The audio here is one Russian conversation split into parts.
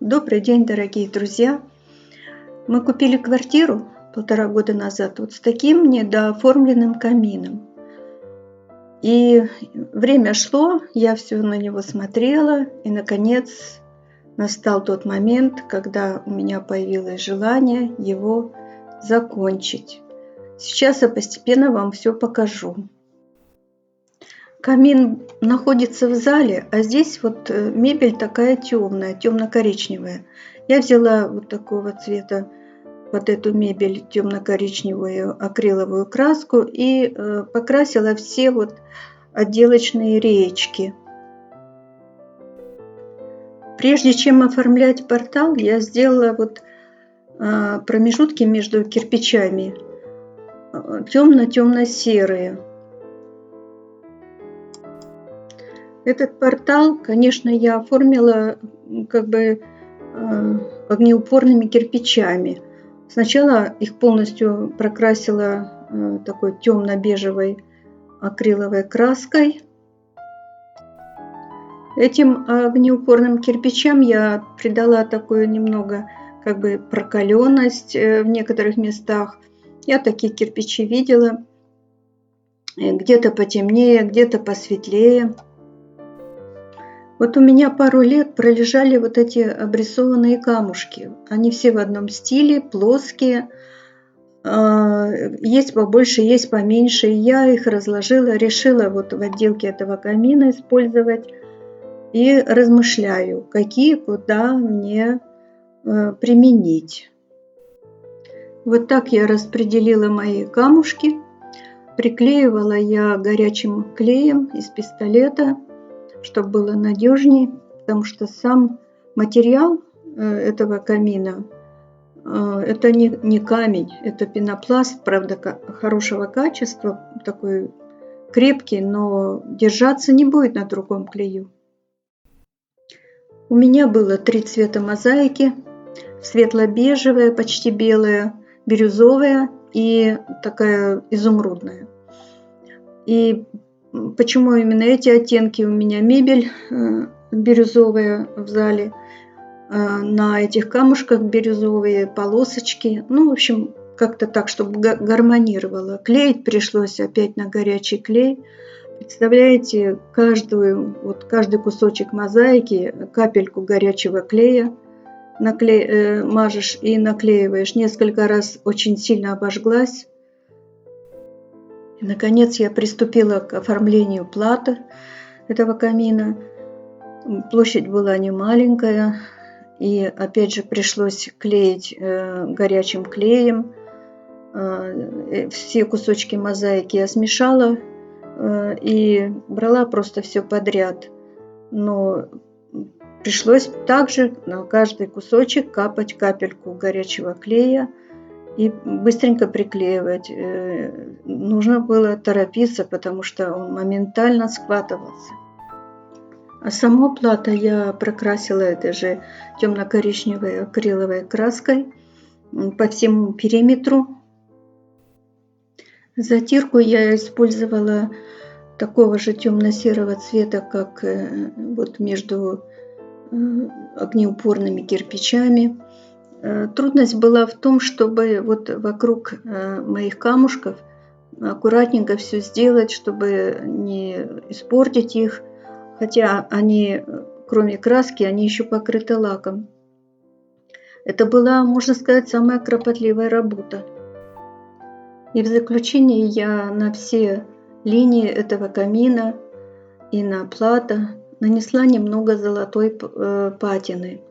Добрый день, дорогие друзья! Мы купили квартиру 1,5 года назад вот с таким недооформленным камином. И время шло, я все на него смотрела, и, наконец, настал тот момент, когда у меня появилось желание его закончить. Сейчас я постепенно вам все покажу. Камин находится в зале, а здесь вот мебель такая темная, темно-коричневая. Я взяла вот такого цвета под эту мебель темно-коричневую акриловую краску и покрасила все вот отделочные реечки. Прежде чем оформлять портал, я сделала вот промежутки между кирпичами темно-темно-серые. Этот портал, конечно, я оформила как бы огнеупорными кирпичами. Сначала их полностью прокрасила такой темно-бежевой акриловой краской. Этим огнеупорным кирпичам я придала такую немного как бы прокаленность в некоторых местах. Я такие кирпичи видела, где-то потемнее, где-то посветлее. Вот у меня пару лет пролежали вот эти обрисованные камушки. Они все в одном стиле, плоские. Есть побольше, есть поменьше. Я их разложила, решила вот в отделке этого камина использовать. И размышляю, какие куда мне применить. Вот так я распределила мои камушки. Приклеивала я горячим клеем из пистолета, чтобы было надежнее, потому что сам материал этого камина это не камень, это пенопласт, правда, хорошего качества, такой крепкий, но держаться не будет на другом клею. У меня было 3 цвета мозаики: светло-бежевая, почти белая, бирюзовая и такая изумрудная. И почему именно эти оттенки? У меня мебель бирюзовая в зале, на этих камушках бирюзовые полосочки. Ну, в общем, как-то так, чтобы гармонировало. Клеить пришлось опять на горячий клей. Представляете, каждый кусочек мозаики, капельку горячего клея мажешь и наклеиваешь. Несколько раз очень сильно обожглась. И, наконец, я приступила к оформлению платы этого камина. Площадь была не маленькая, и опять же пришлось клеить горячим клеем. Все кусочки мозаики я смешала и брала просто все подряд. Но пришлось также на каждый кусочек капать капельку горячего клея и быстренько приклеивать. Нужно было торопиться, потому что он моментально схватывался. А саму плату я прокрасила этой же темно-коричневой акриловой краской по всему периметру. Затирку я использовала такого же темно-серого цвета, как вот между огнеупорными кирпичами. Трудность была в том, чтобы вот вокруг моих камушков аккуратненько все сделать, чтобы не испортить их, хотя они, кроме краски, они еще покрыты лаком. Это была, можно сказать, самая кропотливая работа. И в заключение я на все линии этого камина и на плата нанесла немного золотой патины.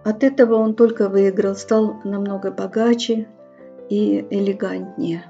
От этого он только выиграл, стал намного богаче и элегантнее.